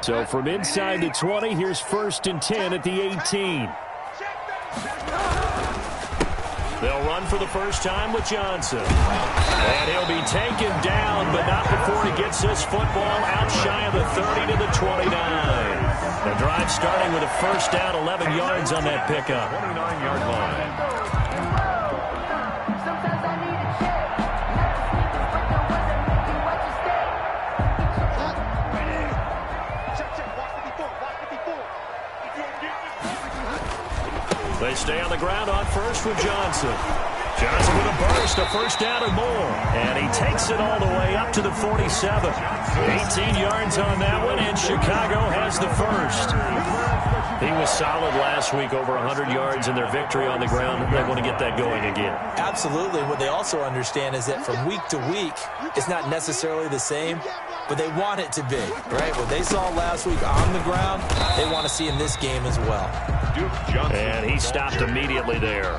So from inside the 20, here's 1st and 10 at the 18. They'll run for the first time with Johnson. And he'll be taken down, but not before he gets this football out shy of the 30 to the 29. The drive starting with a first down, 11 yards on that pickup. 29-yard line. They stay on the ground on first with Johnson. Johnson with a burst, a first down and more. And he takes it all the way up to the 47. 18 yards on that one, and Chicago has the first. He was solid last week, over 100 yards in their victory on the ground. They want to get that going again. Absolutely. What they also understand is that from week to week, it's not necessarily the same, but they want it to be, right? What they saw last week on the ground, they want to see in this game as well. And he stopped immediately there.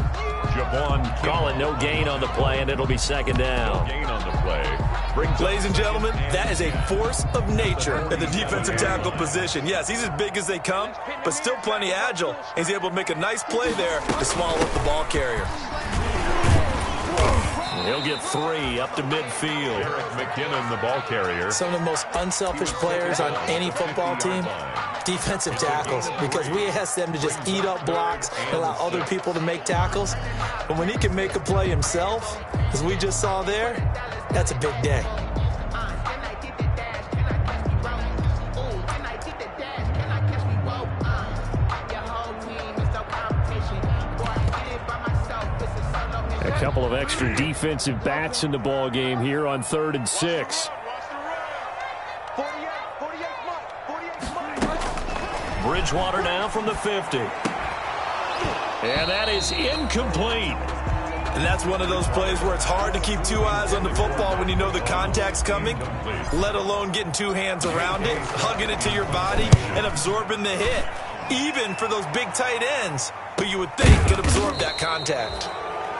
Calling no gain on the play, and it'll be second down. No gain on the play. Ladies and gentlemen, that is a force of nature in the defensive tackle position. Yes, he's as big as they come, but still plenty agile. He's able to make a nice play there to swallow up the ball carrier. He'll get 3 up to midfield. Eric McKinnon, the ball carrier. Some of the most unselfish players on any football team, defensive tackles, because we ask them to just eat up blocks and allow other people to make tackles. But when he can make a play himself, as we just saw there, that's a big day. A couple of extra defensive backs in the ball game here on 3rd and 6. Bridgewater now from the 50. And that is incomplete. And that's one of those plays where it's hard to keep 2 eyes on the football when you know the contact's coming, let alone getting 2 hands around it, hugging it to your body, and absorbing the hit. Even for those big tight ends who you would think could absorb that contact.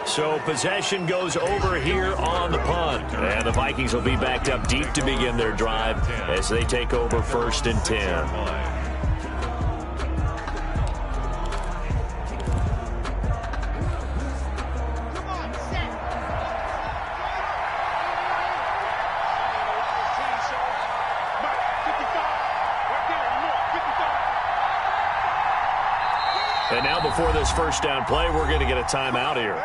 So possession goes over here on the punt. And the Vikings will be backed up deep to begin their drive as they take over 1st and 10. And now before this first down play, we're going to get a timeout here.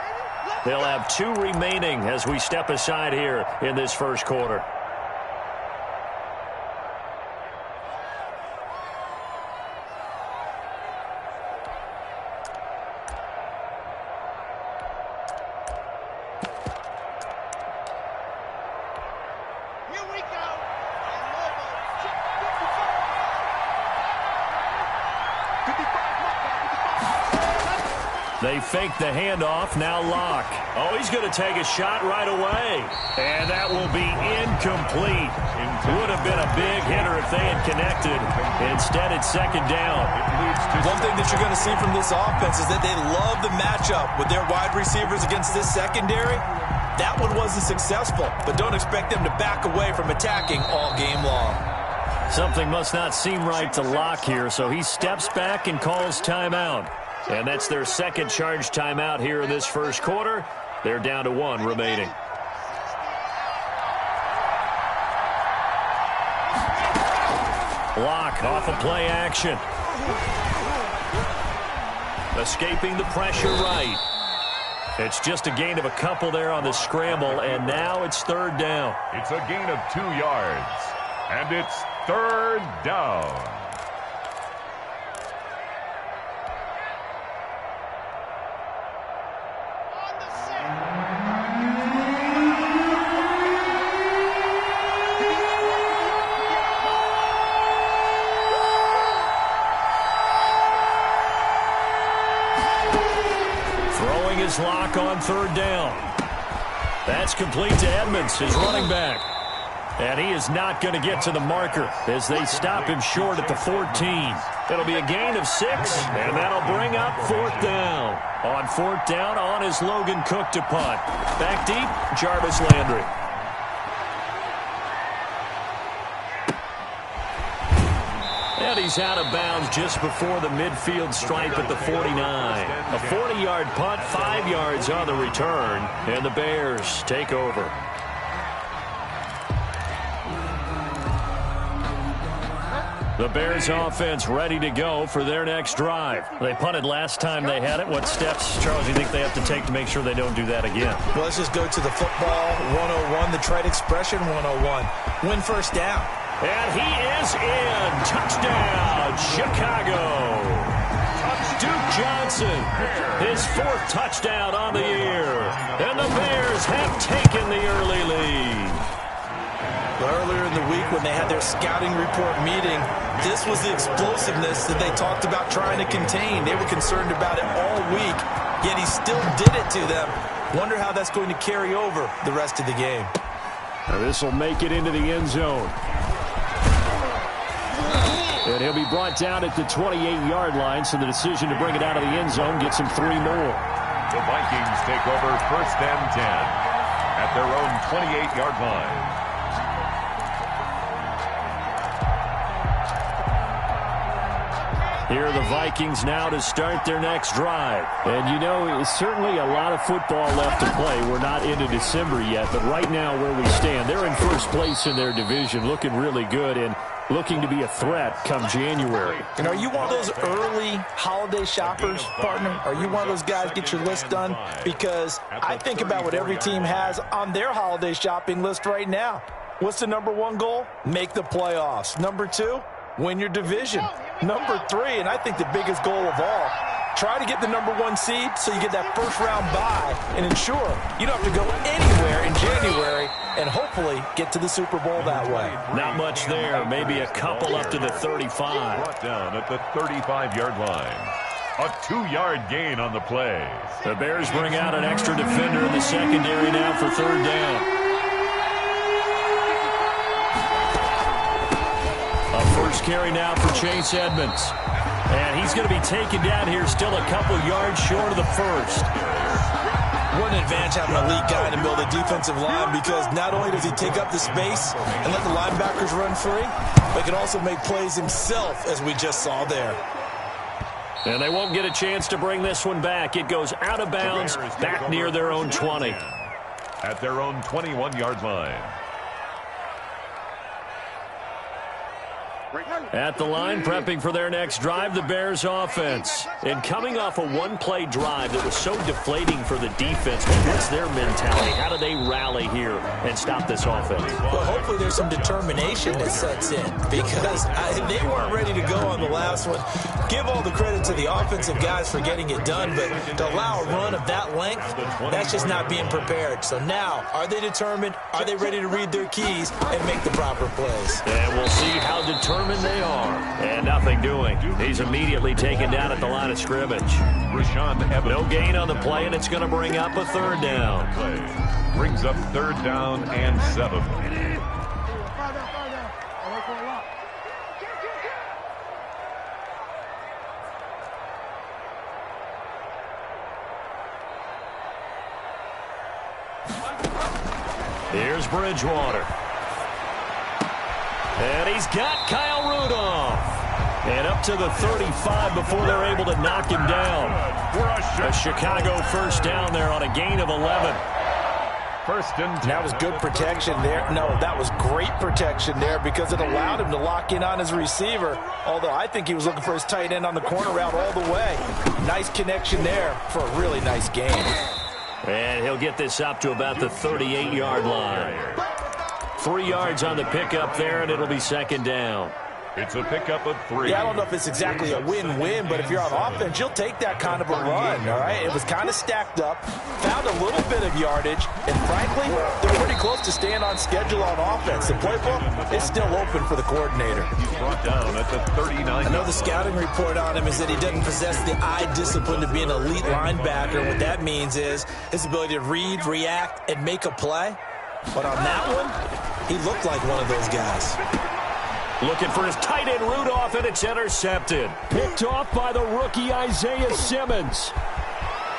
They'll have 2 remaining as we step aside here in this first quarter. They fake the handoff, now Locke. Oh, he's going to take a shot right away. And that will be incomplete. Would have been a big hitter if they had connected. Instead, it's second down. One thing that you're going to see from this offense is that they love the matchup with their wide receivers against this secondary. That one wasn't successful, but don't expect them to back away from attacking all game long. Something must not seem right to Locke here, so he steps back and calls timeout. And that's their second charge timeout here in this first quarter. They're down to 1 remaining. Locke off of play action. Escaping the pressure right. It's just a gain of a couple there on the scramble, and now it's 3rd down. It's a gain of 2 yards, and it's 3rd down. Locke on 3rd down. That's complete to Edmonds, his running back. And he is not going to get to the marker as they stop him short at the 14. It'll be a gain of 6, and that'll bring up 4th down. On 4th down, on is Logan Cook to punt. Back deep, Jarvis Landry. And he's out of bounds just before the midfield stripe at the 49. A 40-yard punt, 5 yards on the return, and the Bears take over. The Bears offense ready to go for their next drive. They punted last time they had it. What steps, Charles, do you think they have to take to make sure they don't do that again? Well, let's just go to the football 101, the trade expression 101. Win first down. And he is in. Touchdown, Chicago. Duke Johnson, his 4th touchdown on the year. And the Bears have taken the early lead. Earlier in the week when they had their scouting report meeting, this was the explosiveness that they talked about trying to contain. They were concerned about it all week, yet he still did it to them. Wonder how that's going to carry over the rest of the game. Now this will make it into the end zone. And he'll be brought down at the 28-yard line, so the decision to bring it out of the end zone gets him 3 more. The Vikings take over 1st and 10 at their own 28-yard line. Here are the Vikings now to start their next drive. And, you know, it's certainly a lot of football left to play. We're not into December yet, but right now where we stand, they're in first place in their division, looking really good and looking to be a threat come January. And are you one of those early holiday shoppers, partner? Are you one of those guys get your list done? Because I think about what every team has on their holiday shopping list right now. What's the number 1 goal? Make the playoffs. Number 2? Win your division. Number 3, and I think the biggest goal of all, try to get the number 1 seed so you get that first-round bye and ensure you don't have to go anywhere in January and hopefully get to the Super Bowl that way. Not much there. Maybe a couple up to the 35. Brought down at the 35-yard line. A 2-yard gain on the play. The Bears bring out an extra defender in the secondary now for 3rd down. First carry now for Chase Edmonds. And he's going to be taken down here still a couple yards short of the first. What an advantage having a elite guy in the middle of the defensive line, because not only does he take up the space and let the linebackers run free, but he can also make plays himself, as we just saw there. And they won't get a chance to bring this one back. It goes out of bounds back near their own 20. At their own 21-yard line. At the line, prepping for their next drive, the Bears offense. And coming off a one-play drive that was so deflating for the defense, what's their mentality? How do they rally here and stop this offense? Well, hopefully there's some determination that sets in, because they weren't ready to go on the last one. Give all the credit to the offensive guys for getting it done, but to allow a run of that length, that's just not being prepared. So now, are they determined? Are they ready to read their keys and make the proper plays? And we'll see how determined they are. And nothing doing. He's immediately taken down at the line of scrimmage. No gain on the play, and it's going to bring up a 3rd down. Brings up 3rd down and 7. Here's Bridgewater. And he's got Kyle Rudolph. And up to the 35 before they're able to knock him down. A Chicago first down there on a gain of 11. First and 10. That was good protection there. No, that was great protection there, because it allowed him to lock in on his receiver. Although I think he was looking for his tight end on the corner route all the way. Nice connection there for a really nice gain. And he'll get this up to about the 38-yard line. 3 yards on the pickup there, and it'll be 2nd down. It's a pickup of 3. Yeah, I don't know if it's exactly a win-win, but if you're on offense, you'll take that kind of a run, all right? It was kind of stacked up, found a little bit of yardage, and frankly, they're pretty close to staying on schedule on offense. The playbook is still open for the coordinator. Brought down at the 39. I know the scouting report on him is that he doesn't possess the eye discipline to be an elite linebacker. What that means is his ability to read, react, and make a play. But on that one, he looked like one of those guys. Looking for his tight end, Rudolph, and it's intercepted. Picked off by the rookie, Isaiah Simmons.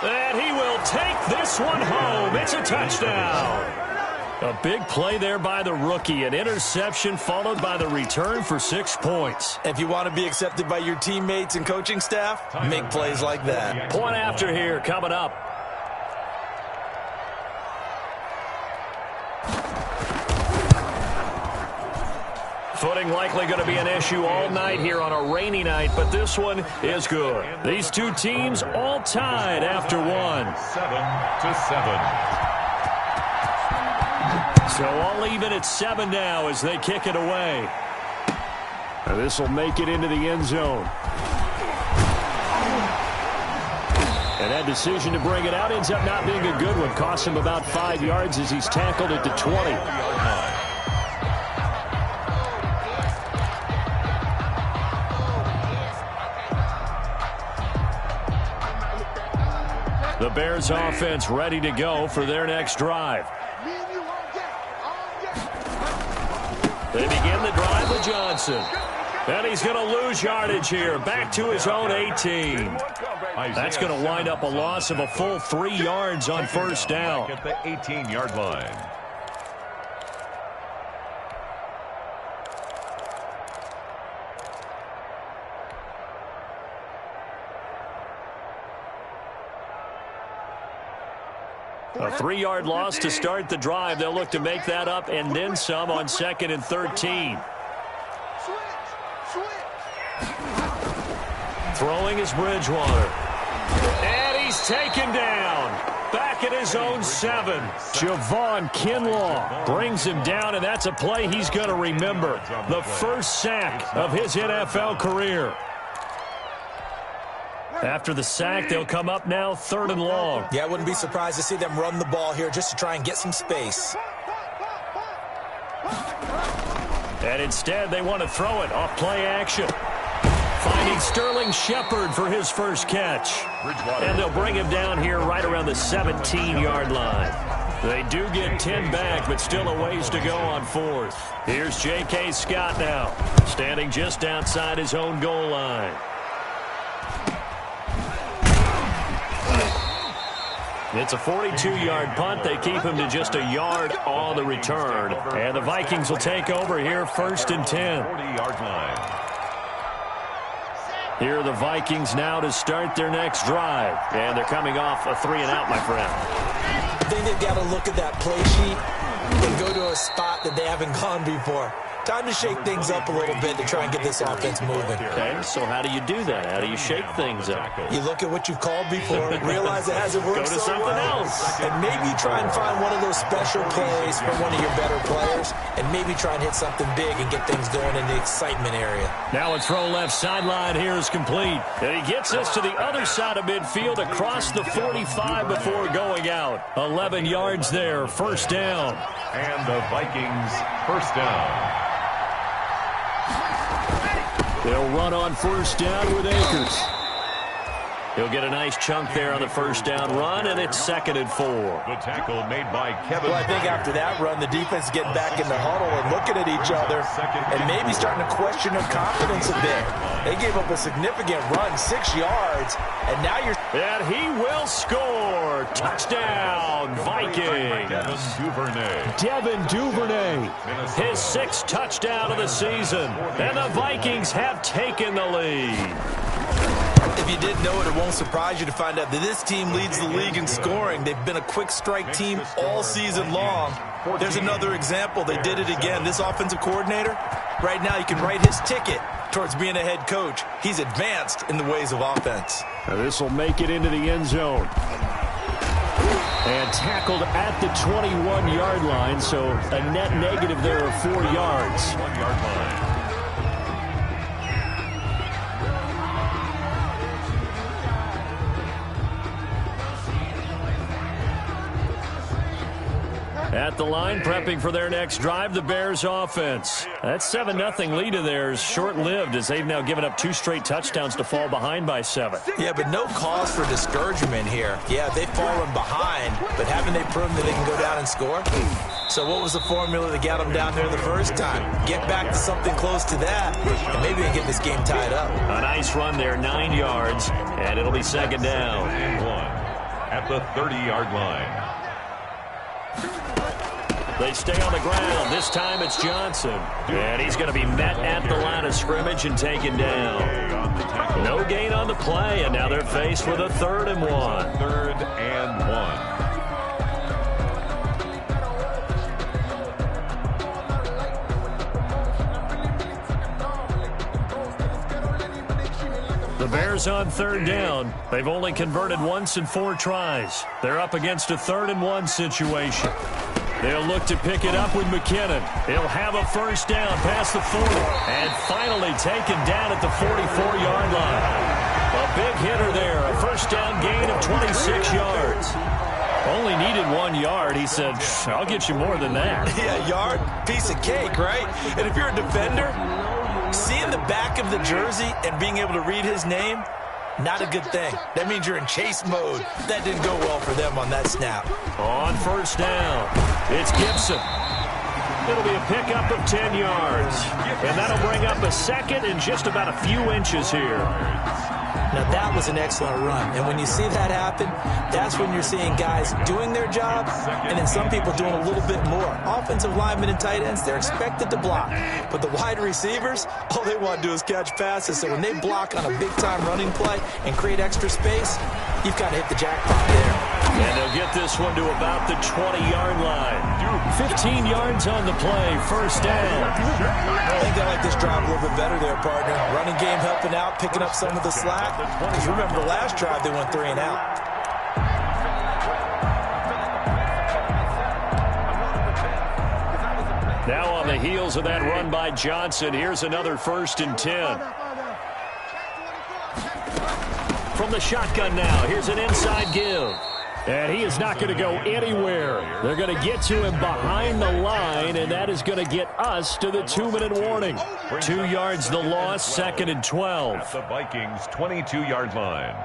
And he will take this one home. It's a touchdown. A big play there by the rookie. An interception followed by the return for 6 points. If you want to be accepted by your teammates and coaching staff, make plays like that. Point after here coming up. Footing likely going to be an issue all night here on a rainy night, but this one is good. These two teams all tied after one. 7-7. So all even at 7 now as they kick it away. This will make it into the end zone. And that decision to bring it out ends up not being a good one. Costs him about 5 yards as he's tackled at the 20. The Bears offense ready to go for their next drive. They begin the drive with Johnson. And he's going to lose yardage here. Back to his own 18. That's going to wind up a loss of a full 3 yards on first down. At the 18-yard line. A 3-yard loss to start the drive. They'll look to make that up and then some on 2nd and 13. Throwing is Bridgewater. And he's taken down. Back at his own 7. Javon Kinlaw brings him down, and that's a play he's going to remember. The first sack of his NFL career. After the sack, they'll come up now 3rd and long. Yeah, I wouldn't be surprised to see them run the ball here just to try and get some space. And instead, they want to throw it off play action. Finding Sterling Shepard for his first catch. And they'll bring him down here right around the 17-yard line. They do get 10 back, but still a ways to go on 4th. Here's J.K. Scott now, standing just outside his own goal line. It's a 42-yard punt. They keep him to just a yard on the return. And the Vikings will take over here 1st and 10. 40-yard line. Here are the Vikings now to start their next drive. And they're coming off a 3-and-out, my friend. I think they've got to look at that play sheet and go to a spot that they haven't gone before. Time to shake things up a little bit to try and get this offense moving. Okay, so how do you do that? How do you shake things up? You look at what you've called before, realize it hasn't worked Go to so something well, else. and maybe try and find one of those special plays from one of your better players, and maybe try and hit something big and get things going in the excitement area. Now a throw left sideline here is complete. And he gets us to the other side of midfield across the 45 before going out. 11 yards there, first down. And the Vikings first down. They'll run on first down with Akers. He'll get a nice chunk there on the first down run, and it's 2nd and 4. The tackle made by Kevin. Well, I think after that run, the defense is getting back in the huddle and looking at each other and maybe starting to question their confidence a bit. They gave up a significant run, 6 yards, and now you're... And he will score. Touchdown, Vikings. Devin Duvernay. His 6th touchdown of the season. And the Vikings have taken the lead. If you didn't know it, it won't surprise you to find out that this team leads the league in scoring. They've been a quick strike team all season long. There's another example. They did it again. This offensive coordinator, right now you can write his ticket towards being a head coach. He's advanced in the ways of offense. Now this will make it into the end zone. And tackled at the 21-yard line, so a net negative there of 4 yards. 1-yard line. At the line, prepping for their next drive, the Bears offense. That 7-0 lead of theirs short-lived as they've now given up 2 straight touchdowns to fall behind by 7. Yeah, but no cause for discouragement here. Yeah, they've fallen behind, but haven't they proven that they can go down and score? So what was the formula that got them down there the first time? Get back to something close to that, and maybe they can get this game tied up. A nice run there, 9 yards, and it'll be 2nd down. And 1 at the 30-yard line. They stay on the ground. This time it's Johnson. And he's going to be met at the line of scrimmage and taken down. No gain on the play, and now they're faced with a 3rd and 1. 3rd and 1. The Bears on 3rd down. They've only converted once in 4 tries. They're up against a 3rd and 1 situation. They'll look to pick it up with McKinnon. He'll have a 1st down past the 40. And finally taken down at the 44-yard line. A big hitter there. A 1st down gain of 26 yards. Only needed 1 yard. He said, I'll get you more than that. Yeah, yard, piece of cake, right? And if you're a defender, seeing the back of the jersey and being able to read his name, not a good thing. That means you're in chase mode. That didn't go well for them on that snap. On 1st down, it's Gibson. It'll be a pickup of 10 yards. And that'll bring up a 2nd and just about a few inches here. Now, that was an excellent run. And when you see that happen, that's when you're seeing guys doing their job and then some people doing a little bit more. Offensive linemen and tight ends, they're expected to block. But the wide receivers, all they want to do is catch passes. So when they block on a big-time running play and create extra space, you've got to hit the jackpot there. And they'll get this one to about the 20-yard line. 15 yards on the play, 1st down. I think they like this drive a little bit better there, partner. Running game helping out, picking up some of the slack. Because remember, the last drive, they went 3 and out. Now on the heels of that run by Johnson, here's another 1st and 10. From the shotgun now, here's an inside give. And he is not going to go anywhere. They're going to get to him behind the line, and that is going to get us to the 2-minute warning. 2 yards the loss, 2nd and 12. At the Vikings' 22-yard line.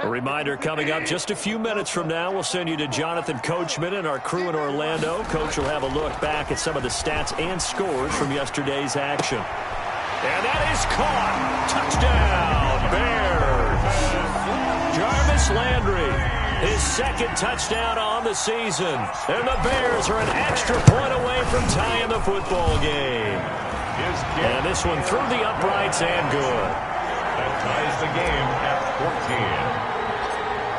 A reminder coming up just a few minutes from now, we'll send you to Jonathan Coachman and our crew in Orlando. Coach will have a look back at some of the stats and scores from yesterday's action. And that is caught. Touchdown, Bears. Jarvis Landry, his 2nd touchdown on the season. And the Bears are an extra point away from tying the football game. And this one through the uprights and good. That ties the game at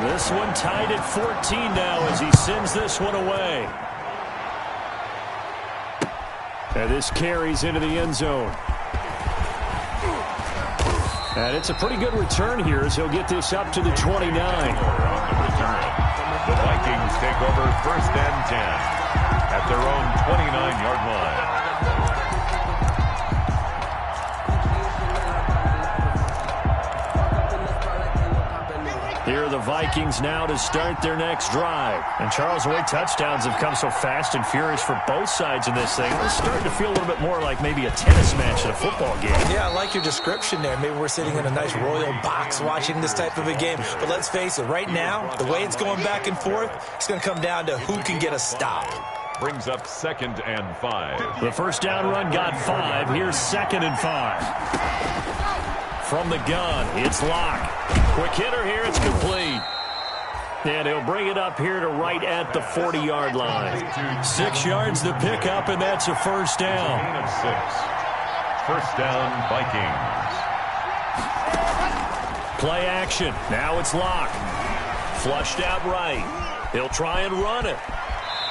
14. This one tied at 14 now as he sends this one away. And this carries into the end zone. And it's a pretty good return here as he'll get this up to the 29. The Vikings take over 1st and 10 at their own 29-yard line. Here are the Vikings now to start their next drive. And Charles, the way touchdowns have come so fast and furious for both sides in this thing, it's starting to feel a little bit more like maybe a tennis match in a football game. Yeah, I like your description there. Maybe we're sitting in a nice royal box watching this type of a game. But let's face it, right now, the way it's going back and forth, it's going to come down to who can get a stop. Brings up 2nd and 5. The 1st down run got 5. Here's 2nd and 5. From the gun, it's Locke. Quick hitter here, it's complete. And he'll bring it up here to right at the 40-yard line. 6 yards to pick up, and that's a 1st down. Gain of 6. 1st down, Vikings. Play action. Now it's Locke. Flushed out right. He'll try and run it.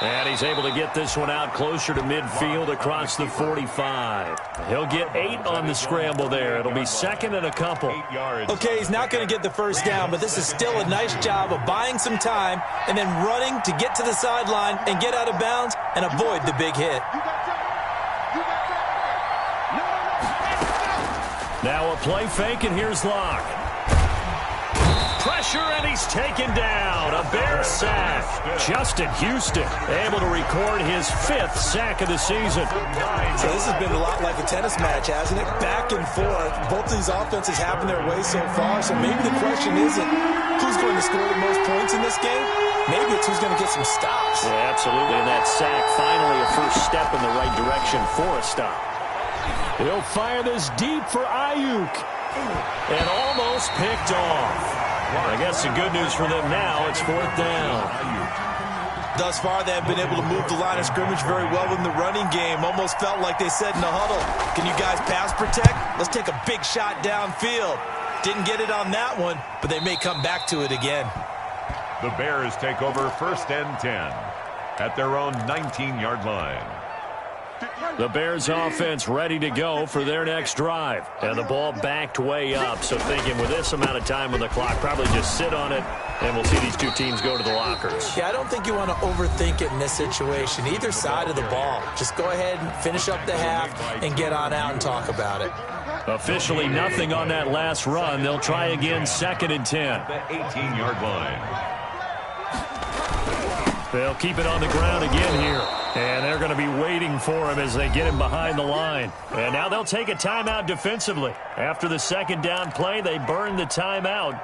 And he's able to get this one out closer to midfield across the 45. He'll get 8 on the scramble there. It'll be 2nd and a couple. 8 yards. Okay, he's not going to get the 1st down, but this is still a nice job of buying some time and then running to get to the sideline and get out of bounds and avoid the big hit. Now a play fake, and here's Locke. Pressure, and he's taken down. A Bear sack. Justin Houston able to record his 5th sack of the season. So this has been a lot like a tennis match, hasn't it? Back and forth. Both of these offenses having their way so far. So maybe the question isn't who's going to score the most points in this game. Maybe it's who's going to get some stops. Yeah, absolutely. And that sack finally a first step in the right direction for a stop. He'll fire this deep for Ayuk. And almost picked off. I guess the good news for them now, it's 4th down. Thus far, they have been able to move the line of scrimmage very well in the running game. Almost felt like they said in the huddle, can you guys pass protect? Let's take a big shot downfield. Didn't get it on that one, but they may come back to it again. The Bears take over 1st and 10 at their own 19-yard line. The Bears offense ready to go for their next drive. And the ball backed way up, so thinking with this amount of time on the clock, probably just sit on it, and we'll see these two teams go to the lockers. Yeah, I don't think you want to overthink it in this situation, either side of the ball. Just go ahead and finish up the half and get on out and talk about it. Officially nothing on that last run. They'll try again 2nd and 10. The 18-yard line. They'll keep it on the ground again here. And they're going to be waiting for him as they get him behind the line. And now they'll take a timeout defensively. After the 2nd down play, they burn the timeout,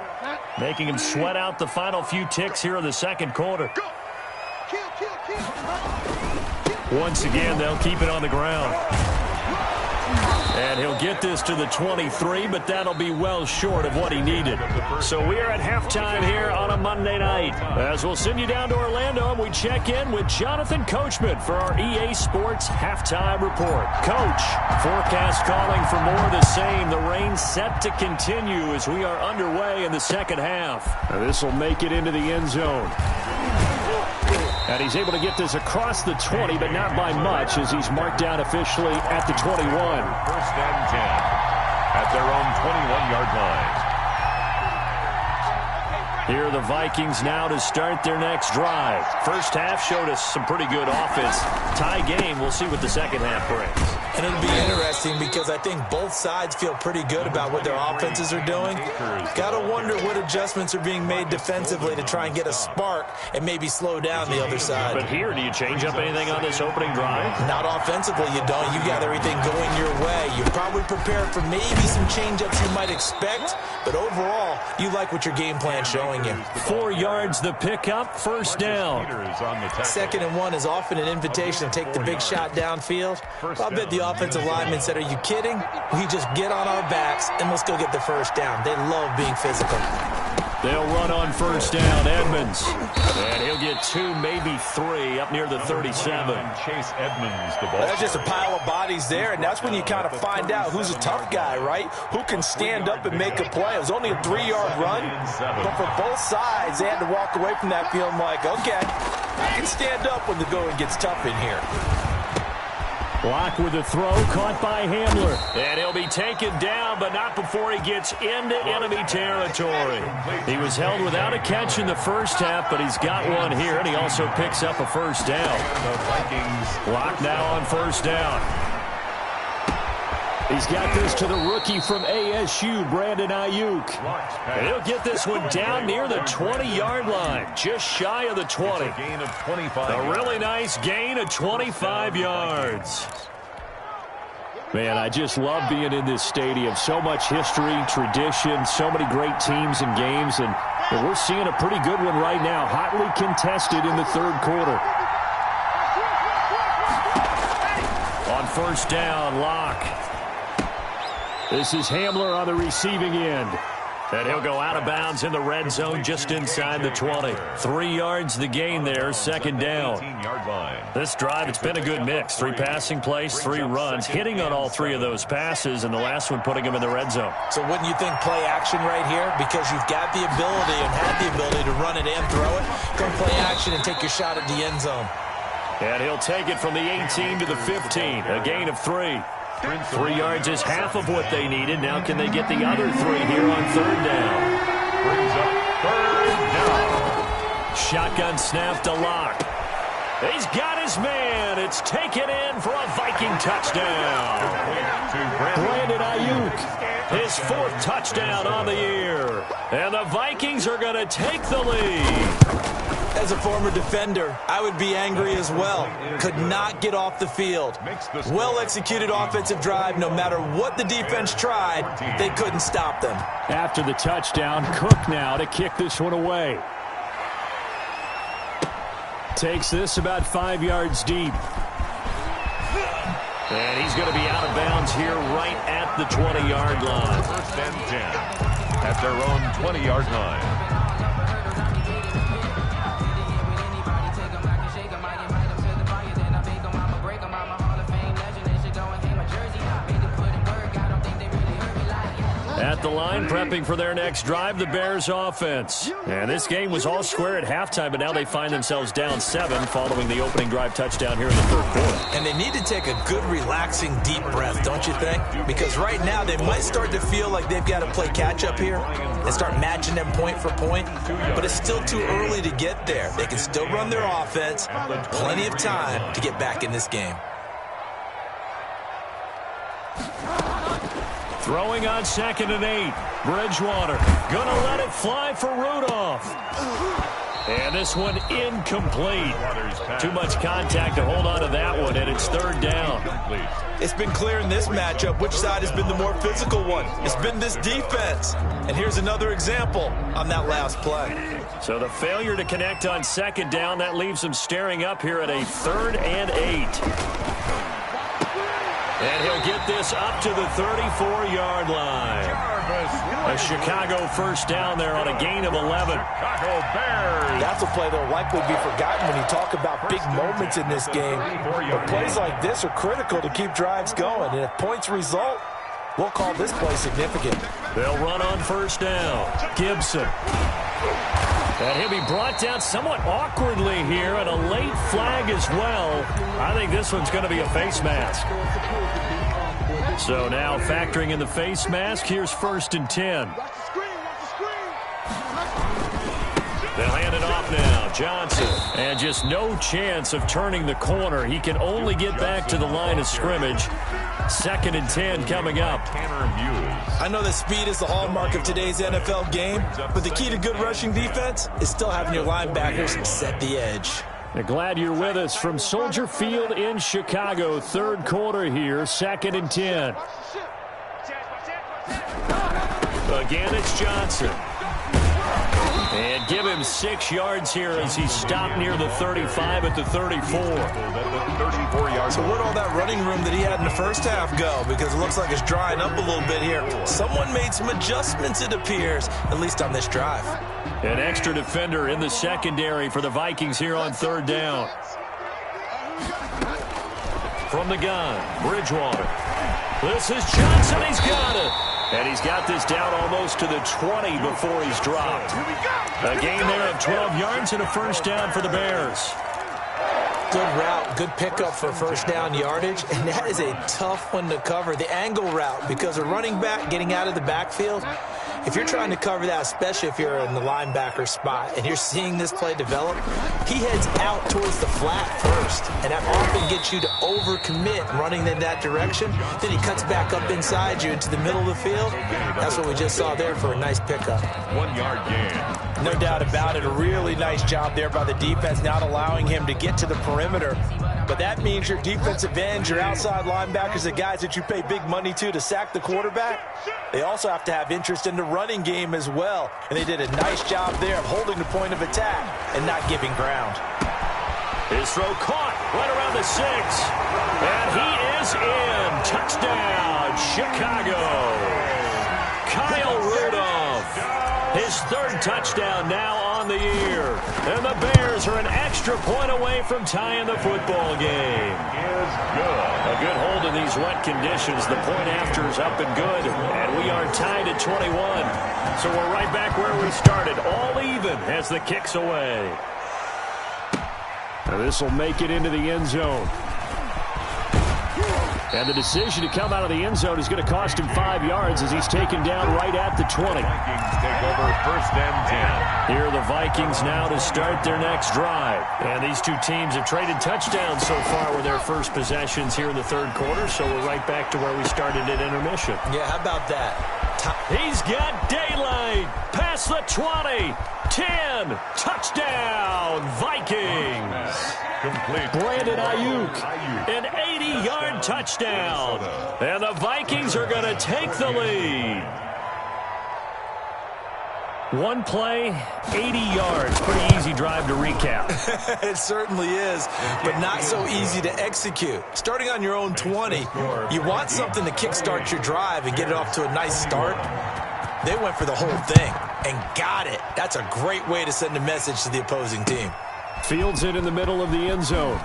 making him sweat out the final few ticks here in the 2nd quarter. Once again, they'll keep it on the ground. And he'll get this to the 23, but that'll be well short of what he needed. So we are at halftime here on a Monday night. As we'll send you down to Orlando, and we check in with Jonathan Coachman for our EA Sports Halftime Report. Coach, forecast calling for more of the same. The rain set to continue as we are underway in the 2nd half. This will make it into the end zone. And he's able to get this across the 20, but not by much, as he's marked down officially at the 21. 1st and 10 at their own 21-yard line. Here are the Vikings now to start their next drive. First half showed us some pretty good offense. Tie game. We'll see what the 2nd half brings. And it'll be interesting because I think both sides feel pretty good about what their offenses are doing. Got to wonder what adjustments are being made defensively to try and get a spark and maybe slow down the other side. But here, do you change up anything on this opening drive? Not offensively, you don't. You got everything going your way. You're probably prepared for maybe some change-ups you might expect, but overall, you like what your game plan's showing you. 4 yards the pickup, 1st down. 2nd and 1 is often an invitation to take the big shot downfield. I bet the offensive lineman said, are you kidding? We just get on our backs and let's go get the 1st down. They love being physical. They'll run on 1st down, Edmonds. And he'll get 2, maybe 3, up near the 37. Chase Edmonds, the ball. That's just a pile of bodies there, and that's when you kind of find out who's a tough guy, right? Who can stand up and make a play. It was only a 3-yard run, but for both sides, they had to walk away from that feeling like, okay, I can stand up when the going gets tough in here. Block with the throw, caught by Hamler. And he'll be taken down, but not before he gets into enemy territory. He was held without a catch in the first half, but he's got one here, and he also picks up a 1st down. Block now on 1st down. He's got this to the rookie from ASU, Brandon Ayuk. And he'll get this one down near the 20-yard line, just shy of the 20. A really nice gain of 25 yards. Man, I just love being in this stadium. So much history, tradition, so many great teams and games, and we're seeing a pretty good one right now, hotly contested in the 3rd quarter. On 1st down, Locke. This is Hamler on the receiving end. And he'll go out of bounds in the red zone just inside the 20. 3 yards the gain there, 2nd down. This drive, it's been a good mix. 3 passing plays, 3 runs, hitting on all 3 of those passes, and the last one putting him in the red zone. So wouldn't you think play action right here? Because you've got the ability and had the ability to run it and throw it. Go play action and take your shot at the end zone. And he'll take it from the 18 to the 15, a gain of 3. 3 yards is half of what they needed. Now can they get the other 3 here on 3rd down? Brings up 3rd down. Shotgun snap to Locke. He's got his man. It's taken in for a Viking touchdown. Brandon Ayuk, his 4th touchdown on the year. And the Vikings are going to take the lead. As a former defender, I would be angry as well. Could not get off the field. Well-executed offensive drive. No matter what the defense tried, they couldn't stop them. After the touchdown, Cook now to kick this one away. Takes this about 5 yards deep. And he's going to be out of bounds here right at the 20-yard line. 1st and 10. at their own 20-yard line. At the line, prepping for their next drive, the Bears offense. And this game was all square at halftime, but now they find themselves down 7 following the opening drive touchdown here in the third quarter. And they need to take a good, relaxing, deep breath, don't you think? Because right now they might start to feel like they've got to play catch-up here and start matching them point for point. But it's still too early to get there. They can still run their offense. Plenty of time to get back in this game. Throwing on 2nd and 8. Bridgewater gonna let it fly for Rudolph. And this one incomplete. Too much contact to hold on to that one, and it's 3rd down. It's been clear in this matchup which side has been the more physical one. It's been this defense. And here's another example on that last play. So the failure to connect on 2nd down, that leaves them staring up here at a 3rd and 8. And he'll get this up to the 34-yard line. A Chicago first down there on a gain of 11. Chicago Bears. That's a play that will likely be forgotten when you talk about big moments in this game. But plays like this are critical to keep drives going. And if points result, we'll call this play significant. They'll run on 1st down. Gibson. And he'll be brought down somewhat awkwardly here, and a late flag as well. I think this one's going to be a face mask. So now factoring in the face mask, here's 1st and 10. They'll hand it off now. Johnson. And just no chance of turning the corner. He can only get back to the line of scrimmage. 2nd and 10 coming up. I know that speed is the hallmark of today's NFL game, but the key to good rushing defense is still having your linebackers set the edge. I'm glad you're with us from Soldier Field in Chicago. 3rd quarter here, 2nd and 10. Again, it's Johnson. And give him 6 yards here as he stopped near the 35 at the 34. So where'd all that running room that he had in the first half go? Because it looks like it's drying up a little bit here. Someone made some adjustments, it appears, at least on this drive. An extra defender in the secondary for the Vikings here on 3rd down. From the gun, Bridgewater. This is Johnson. He's got it. And he's got this down almost to the 20 before he's dropped. A gain there of 12 yards and a first down for the Bears. Good route, good pickup for first down yardage, and that is a tough one to cover, the angle route, because a running back getting out of the backfield, if you're trying to cover that, especially if you're in the linebacker spot and you're seeing this play develop, he heads out towards the flat first, and that often gets you to overcommit running in that direction. Then he cuts back up inside you into the middle of the field. That's what we just saw there for a nice pickup. 1 yard gain. No doubt about it. A really nice job there by the defense, not allowing him to get to the perimeter. But that means your defensive ends, your outside linebackers, the guys that you pay big money to sack the quarterback, they also have to have interest in the running game as well. And they did a nice job there of holding the point of attack and not giving ground. His throw caught right around the 6. And he is in. Touchdown, Chicago. Kyle Rudolph. His 3rd touchdown now on the year. And the Bears are an extra point away from tying the football game. Is good. A good hold in these wet conditions. The point after is up and good. And we are tied at 21. So we're right back where we started. All even as the kick's away. Now this will make it into the end zone. And the decision to come out of the end zone is going to cost him 5 yards as he's taken down right at the 20. Vikings take over 1st and 10. Here are the Vikings now to start their next drive. And these two teams have traded touchdowns so far with their first possessions here in the 3rd quarter, so we're right back to where we started at intermission. Yeah, how about that? He's got daylight. Past the 20. 10. Touchdown, Vikings. Complete. Brandon Ayuk. An 80-yard touchdown. And the Vikings are going to take the lead. One play, 80 yards. Pretty easy drive to recap. It certainly is, but not so easy to execute. Starting on your own 20, you want something to kickstart your drive and get it off to a nice start. They went for the whole thing and got it. That's a great way to send a message to the opposing team. Fields it in the middle of the end zone.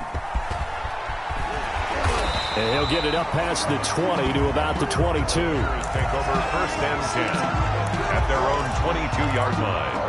And he'll get it up past the 20 to about the 22. Take over first and 10 at their own 22-yard line.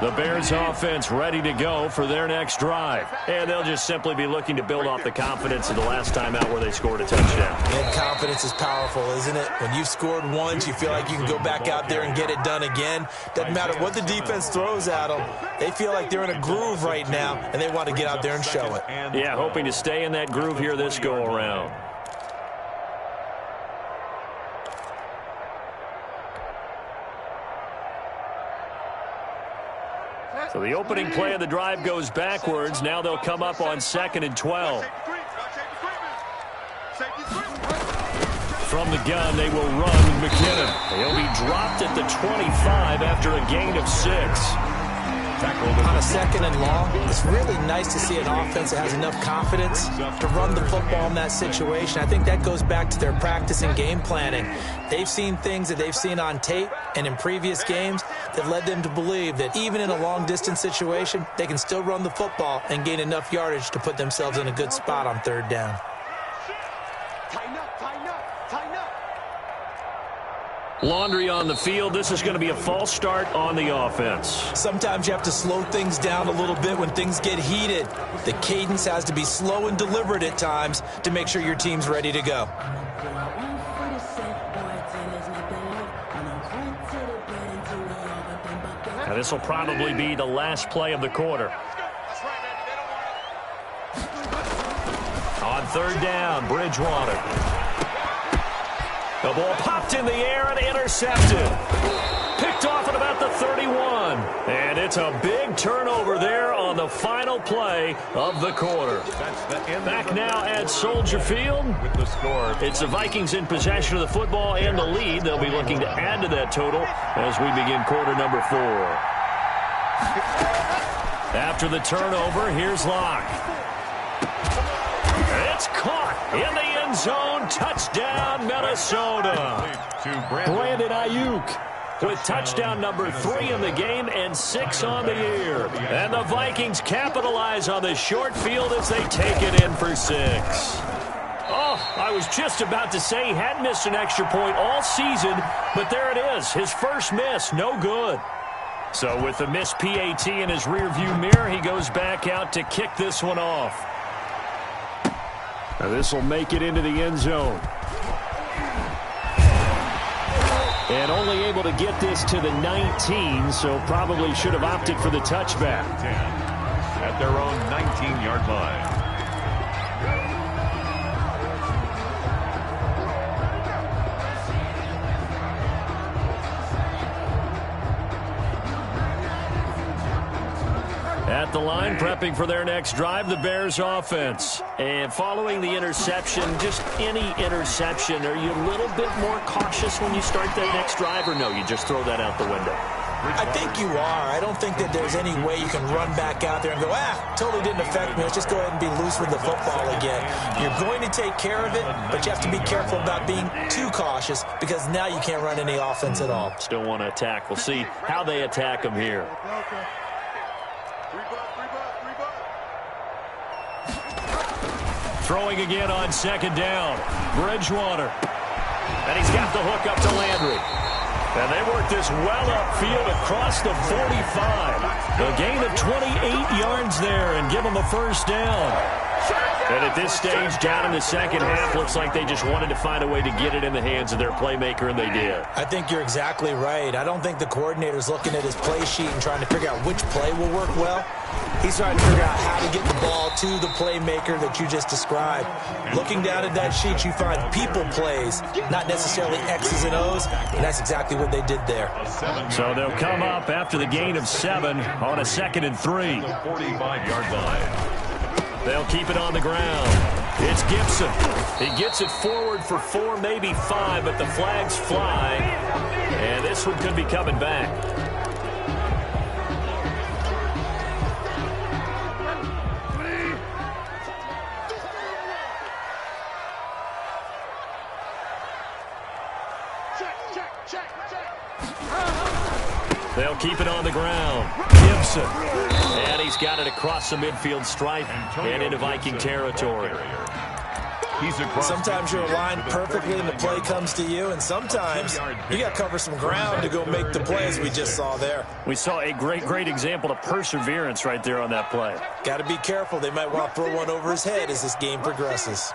The Bears offense ready to go for their next drive. And they'll just simply be looking to build off the confidence of the last time out where they scored a touchdown. And confidence is powerful, isn't it? When you've scored once, you feel like you can go back out there and get it done again. Doesn't matter what the defense throws at them. They feel like they're in a groove right now, and they want to get out there and show it. Yeah, hoping to stay in that groove here this go-around. So the opening play of the drive goes backwards. Now they'll come up on 2nd and 12. From the gun, they will run with McKinnon. He'll be dropped at the 25 after a gain of 6. On a 2nd and long, it's really nice to see an offense that has enough confidence to run the football in that situation. I think that goes back to their practice and game planning. They've seen things that they've seen on tape and in previous games that led them to believe that even in a long-distance situation, they can still run the football and gain enough yardage to put themselves in a good spot on 3rd down. Laundry on the field. This is going to be a false start on the offense. Sometimes you have to slow things down a little bit when things get heated. The cadence has to be slow and deliberate at times to make sure your team's ready to go. Now this will probably be the last play of the quarter. On 3rd down, Bridgewater. The ball popped in the air and intercepted. Picked off at about the 31. And it's a big turnover there on the final play of the quarter. Back now at Soldier Field. With the score. It's the Vikings in possession of the football and the lead. They'll be looking to add to that total as we begin quarter number 4. After the turnover, here's Locke. It's caught in the end zone. Touchdown, Minnesota. Brandon Ayuk with touchdown number 3 in the game and 6 on the year. And the Vikings capitalize on the short field as they take it in for 6. Oh, I was just about to say he hadn't missed an extra point all season, but there it is. His first miss, no good. So with the missed PAT in his rearview mirror, he goes back out to kick this one off. Now this will make it into the end zone. And only able to get this to the 19, so probably should have opted for the touchback. At their own 19-yard line. At the line, prepping for their next drive, the Bears offense. And following the interception, just any interception, are you a little bit more cautious when you start that next drive, or no, you just throw that out the window? I think you are. I don't think that there's any way you can run back out there and go, totally didn't affect me. Let's just go ahead and be loose with the football again. You're going to take care of it, but you have to be careful about being too cautious because now you can't run any offense at all. Still want to attack. We'll see how they attack them here. Throwing again on 2nd down. Bridgewater. And he's got the hook up to Landry. And they work this well upfield across the 45. A gain of 28 yards there and give them a first down. And at this stage, down in the second half, looks like they just wanted to find a way to get it in the hands of their playmaker, and they did. I think you're exactly right. I don't think the coordinator's looking at his play sheet and trying to figure out which play will work well. He's trying to figure out how to get the ball to the playmaker that you just described. Looking down at that sheet, you find people plays, not necessarily X's and O's, and that's exactly what they did there. So they'll come up after the gain of 7 on a 2nd and 3. 45-yard line. They'll keep it on the ground. It's Gibson. He gets it forward for 4, maybe 5, but the flags fly. And this one could be coming back. keep it on the ground. Gibson. And he's got it across the midfield stripe and into Viking territory. Sometimes you're aligned perfectly and the play comes to you, and sometimes you got to cover some ground to go make the play, as we just saw there. We saw a great example of perseverance right there on that play. Got to be careful. They might want to throw one over his head as this game progresses.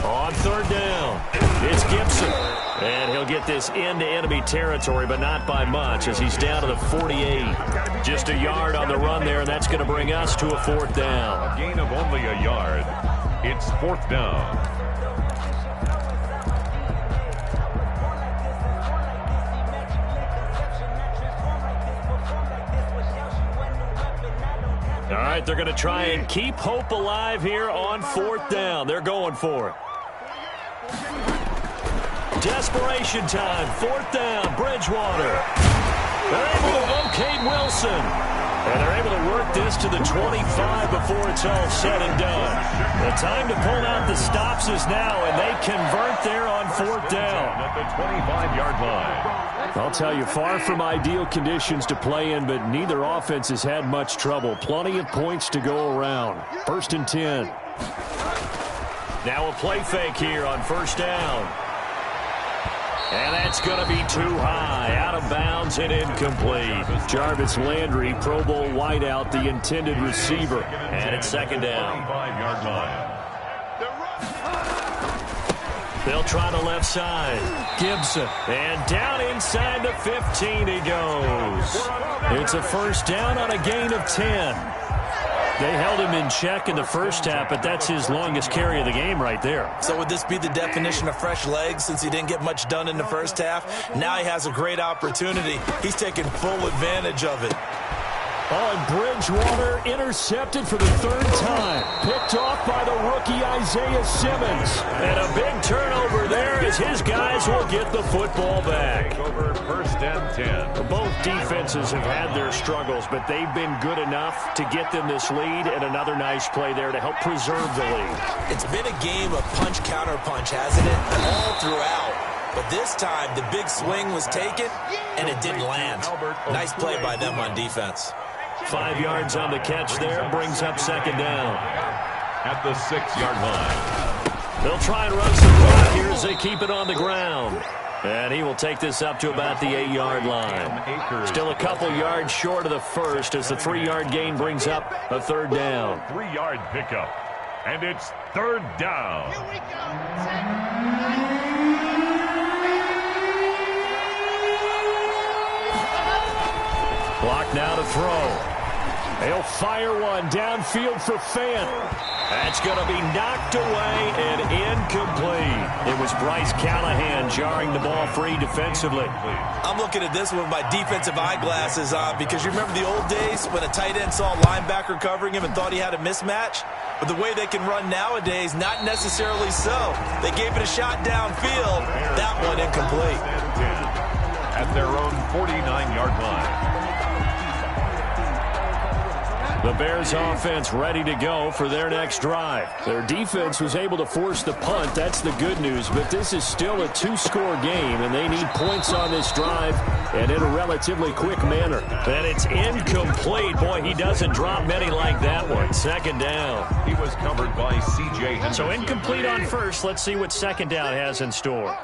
On third down, it's Gibson. And he'll get this into enemy territory, but not by much, as he's down to the 48. Just a yard on the run there, and that's going to bring us to a fourth down. A gain of only a yard. It's fourth down. All right, they're going to try and keep hope alive here on fourth down. They're going for it. Desperation time, fourth down, Bridgewater. They're able to locate Wilson. And they're able to work this to the 25 before it's all said and done. The time to pull out the stops is now, and they convert there on fourth down. At the 25-yard line. I'll tell you, far from ideal conditions to play in, but neither offense has had much trouble. Plenty of points to go around. First and 10. Now a play fake here on first down. And that's going to be too high. Out of bounds and incomplete. Jarvis Landry, Pro Bowl wideout, the intended receiver. And it's second down. 25-yard line. They'll try the left side. Gibson. And down inside the 15 he goes. It's a first down on a gain of 10. They held him in check in the first half, but that's his longest carry of the game right there. So would this be the definition of fresh legs since he didn't get much done in the first half? Now he has a great opportunity. He's taking full advantage of it. Oh, and Bridgewater intercepted for the third time. Picked off by the rookie Isaiah Simmons. And a big turnover there as his guys will get the football back. Over first and 10. Both defenses have had their struggles, but they've been good enough to get them this lead, and another nice play there to help preserve the lead. It's been a game of punch-counter-punch, hasn't it? All throughout. But this time, the big swing was taken, and it didn't land. Nice play by them on defense. 5 yards on the catch there, brings up second down. At the 6-yard line. They'll try and run some clock here as they keep it on the ground. And he will take this up to about the 8-yard line. Still a couple yards short of the first as the 3-yard gain brings up a third down. 3-yard pickup. And it's third down. Here we go. Clock now to throw. He'll fire one downfield for Fant. That's going to be knocked away and incomplete. It was Bryce Callahan jarring the ball free defensively. I'm looking at this with my defensive eyeglasses on because you remember the old days when a tight end saw a linebacker covering him and thought he had a mismatch? But the way they can run nowadays, not necessarily so. They gave it a shot downfield. That one incomplete. At their own 49-yard line. The Bears offense ready to go for their next drive. Their defense was able to force the punt. That's the good news. But this is still a 2-score game, and they need points on this drive and in a relatively quick manner. And it's incomplete. Boy, he doesn't drop many like that one. Second down. He was covered by C.J. Henderson. So incomplete on first. Let's see what second down has in store.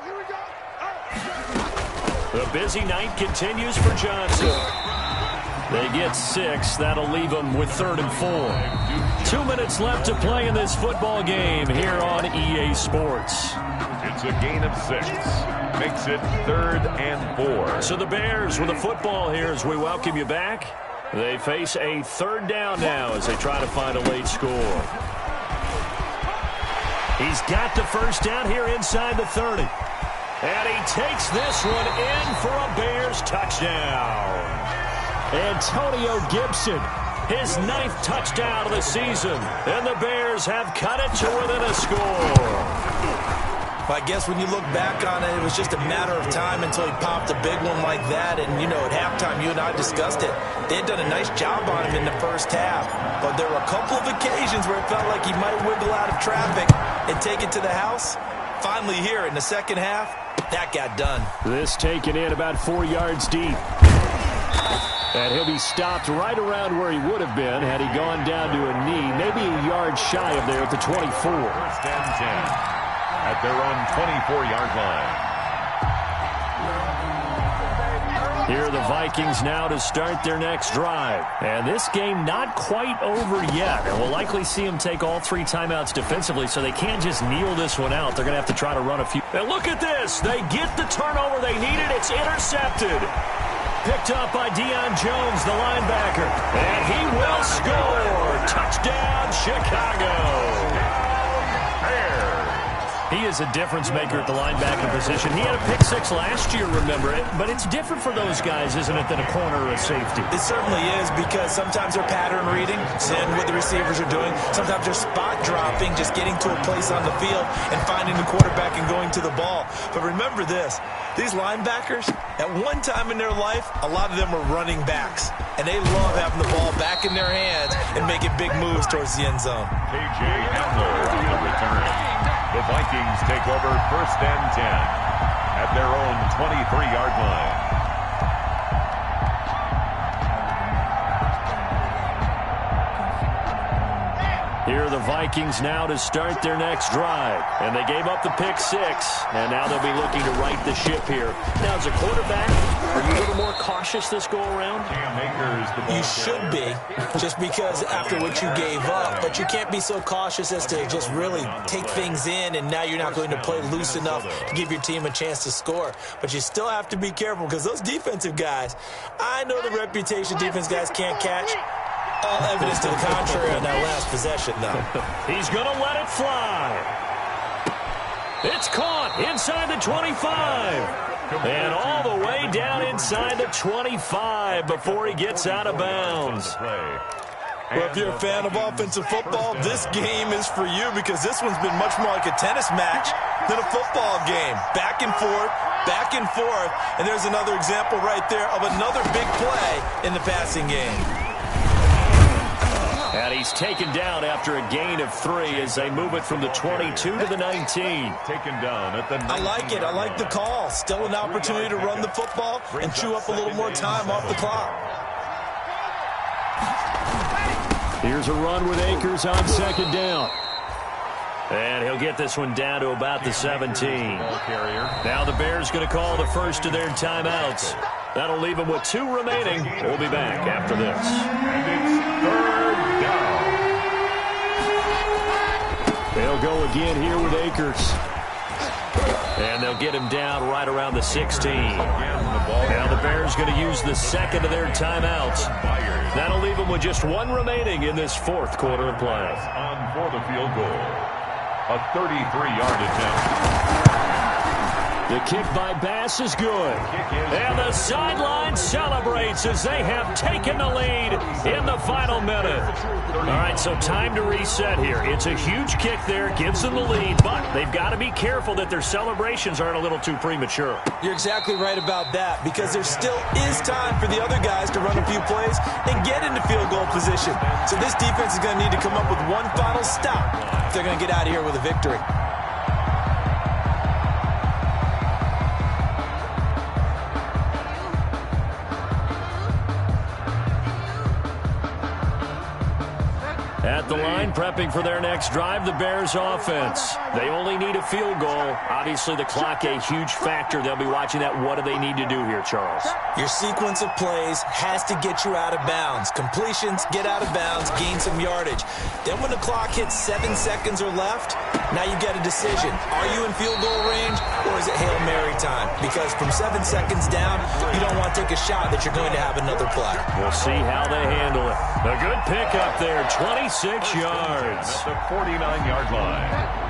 The busy night continues for Johnson. They get 6. That'll leave them with 3rd and 4. 2 minutes left to play in this football game here on EA Sports. It's a gain of 6. Makes it 3rd and 4. So the Bears with the football here as we welcome you back. They face a 3rd down now as they try to find a late score. He's got the first down here inside the 30. And he takes this one in for a Bears touchdown. Antonio Gibson, his 9th touchdown of the season. And the Bears have cut it to within a score. I guess when you look back on it, it was just a matter of time until he popped a big one like that. And, you know, at halftime, you and I discussed it. They had done a nice job on him in the first half. But there were a couple of occasions where it felt like he might wiggle out of traffic and take it to the house. Finally here in the second half, That got done. This taken in about 4 yards deep. And he'll be stopped right around where he would have been had he gone down to a knee, maybe a yard shy of there at the 24. First and 10 at their own 24-yard line. Here are the Vikings now to start their next drive. And this game not quite over yet. And we'll likely see them take all 3 timeouts defensively, so they can't just kneel this one out. They're going to have to try to run a few. And look at this. They get the turnover they needed. It's intercepted. Picked up by Deion Jones, the linebacker. And he will score. Touchdown, Chicago. He is a difference maker at the linebacker position. He had a pick 6 last year, remember it. But it's different for those guys, isn't it, than a corner or a safety? It certainly is, because sometimes they're pattern reading, seeing what the receivers are doing. Sometimes they're spot dropping, just getting to a place on the field and finding the quarterback and going to the ball. But remember this, these linebackers, at one time in their life, a lot of them are running backs. And they love having the ball back in their hands and making big moves towards the end zone. K.J. Hamler on the return. The Vikings take over first and 10 at their own 23-yard line. Here are the Vikings now to start their next drive. And they gave up the pick 6. And now they'll be looking to right the ship here. Now, as a quarterback, are you a little more cautious this go-around? You should be, just because after what you gave up. But you can't be so cautious as to just really take things in, and now you're not going to play loose enough to give your team a chance to score. But you still have to be careful, because those defensive guys, I know the reputation defense guys can't catch. All evidence to the contrary on that last possession, though. He's going to let it fly. It's caught inside the 25. And all the way down inside the 25 before he gets out of bounds. Well, if you're a fan of offensive football, this game is for you, because this one's been much more like a tennis match than a football game. Back and forth, and there's another example right there of another big play in the passing game. And he's taken down after a gain of 3 as they move it from the 22 to the 19. Taken down at the 19. I like it. I like the call. Still an opportunity to run the football and chew up a little more time off the clock. Here's a run with Akers on second down. And he'll get this one down to about the 17. Now the Bears going to call the first of their timeouts. That'll leave them with 2 remaining. We'll be back after this. And it's third down. They'll go again here with Akers. And they'll get him down right around the 16. Now the Bears going to use the second of their timeouts. That'll leave them with just 1 remaining in this 4th quarter of play. On for the field goal. A 33-yard attempt. The kick by Bass is good. And the sideline celebrates as they have taken the lead in the final minute. All right, so time to reset here. It's a huge kick there, gives them the lead, but they've got to be careful that their celebrations aren't a little too premature. You're exactly right about that, because there still is time for the other guys to run a few plays and get into field goal position. So this defense is going to need to come up with one final stop if they're going to get out of here with a victory. At the line, prepping for their next drive, the Bears offense. They only need a field goal. Obviously, the clock a huge factor. They'll be watching that. What do they need to do here, Charles? Your sequence of plays has to get you out of bounds. Completions, get out of bounds, gain some yardage. Then when the clock hits 7 seconds or left, now you get a decision. Are you in field goal range, or is it Hail Mary time? Because from 7 seconds down, you don't want to take a shot that you're going to have another play. We'll see how they handle it. A good pickup there, 26 yards. At the 49-yard line.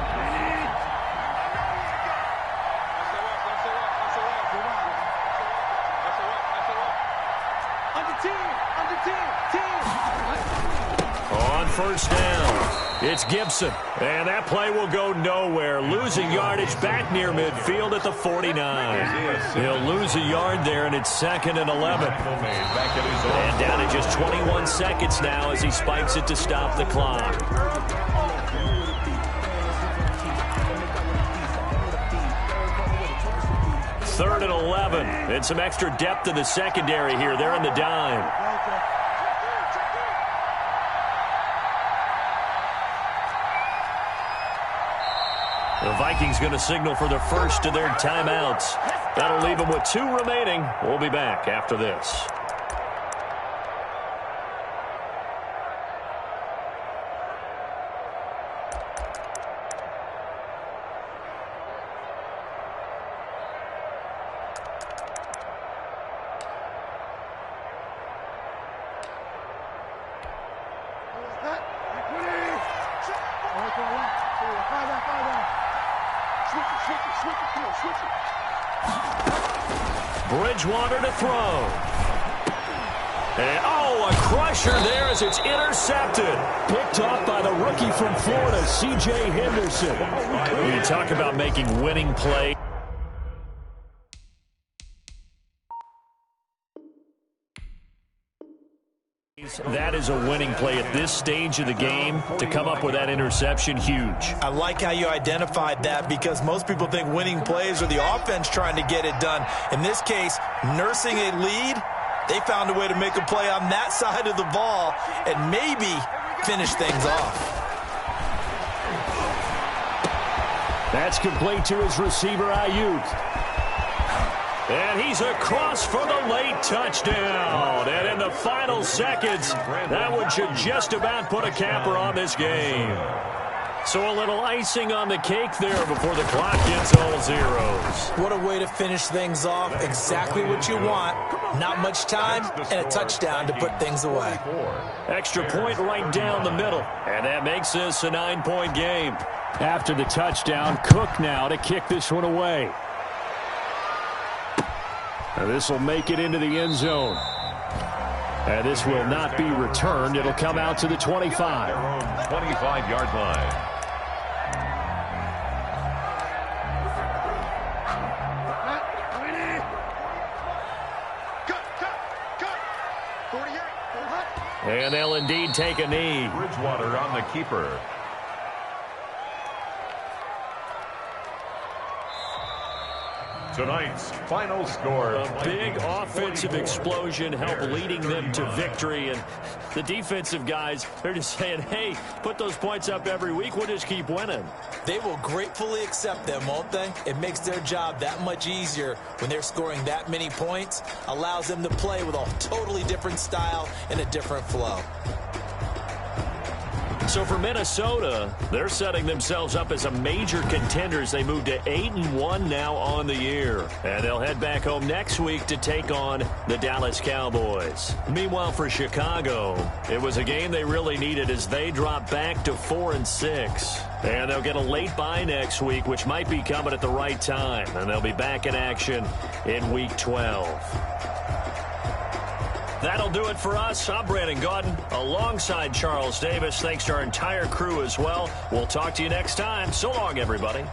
On first down, it's Gibson. And that play will go nowhere. Losing yardage back near midfield at the 49. He'll lose a yard there, and it's 2nd and 11. And down to just 21 seconds now as he spikes it to stop the clock. 3rd and 11. And some extra depth in the secondary here. They're in the dime. The Vikings going to signal for the first of their timeouts. That'll leave them with 2 remaining. We'll be back after this. Bridgewater to throw. And, a crusher there as it's intercepted. Picked off by the rookie from Florida, C.J. Henderson. When you talk about making winning plays. That is a winning play at this stage of the game. To come up with that interception, huge. I like how you identified that because most people think winning plays are the offense trying to get it done. In this case, nursing a lead, they found a way to make a play on that side of the ball and maybe finish things off. That's complete to his receiver, Ayuk. And he's across for the late touchdown. And in the final seconds, that one should just about put a capper on this game. So a little icing on the cake there before the clock gets all zeros. What a way to finish things off. Exactly what you want. Not much time and a touchdown to put things away. Extra point right down the middle. And that makes this a 9-point game. After the touchdown, Cook now to kick this one away. And this will make it into the end zone. And this will not be returned. It'll come out to the 25. 25-yard line. And they'll indeed take a knee. Bridgewater on the keeper. Tonight's final score. A big offensive explosion helped leading them to victory. And the defensive guys, they're just saying, hey, put those points up every week. We'll just keep winning. They will gratefully accept them, won't they? It makes their job that much easier when they're scoring that many points. Allows them to play with a totally different style and a different flow. So for Minnesota, they're setting themselves up as a major contender as they move to 8-1 now on the year. And they'll head back home next week to take on the Dallas Cowboys. Meanwhile, for Chicago, it was a game they really needed as they drop back to 4-6. And they'll get a late bye next week, which might be coming at the right time. And they'll be back in action in Week 12. That'll do it for us. I'm Brandon Gaudin alongside Charles Davis. Thanks to our entire crew as well. We'll talk to you next time. So long, everybody.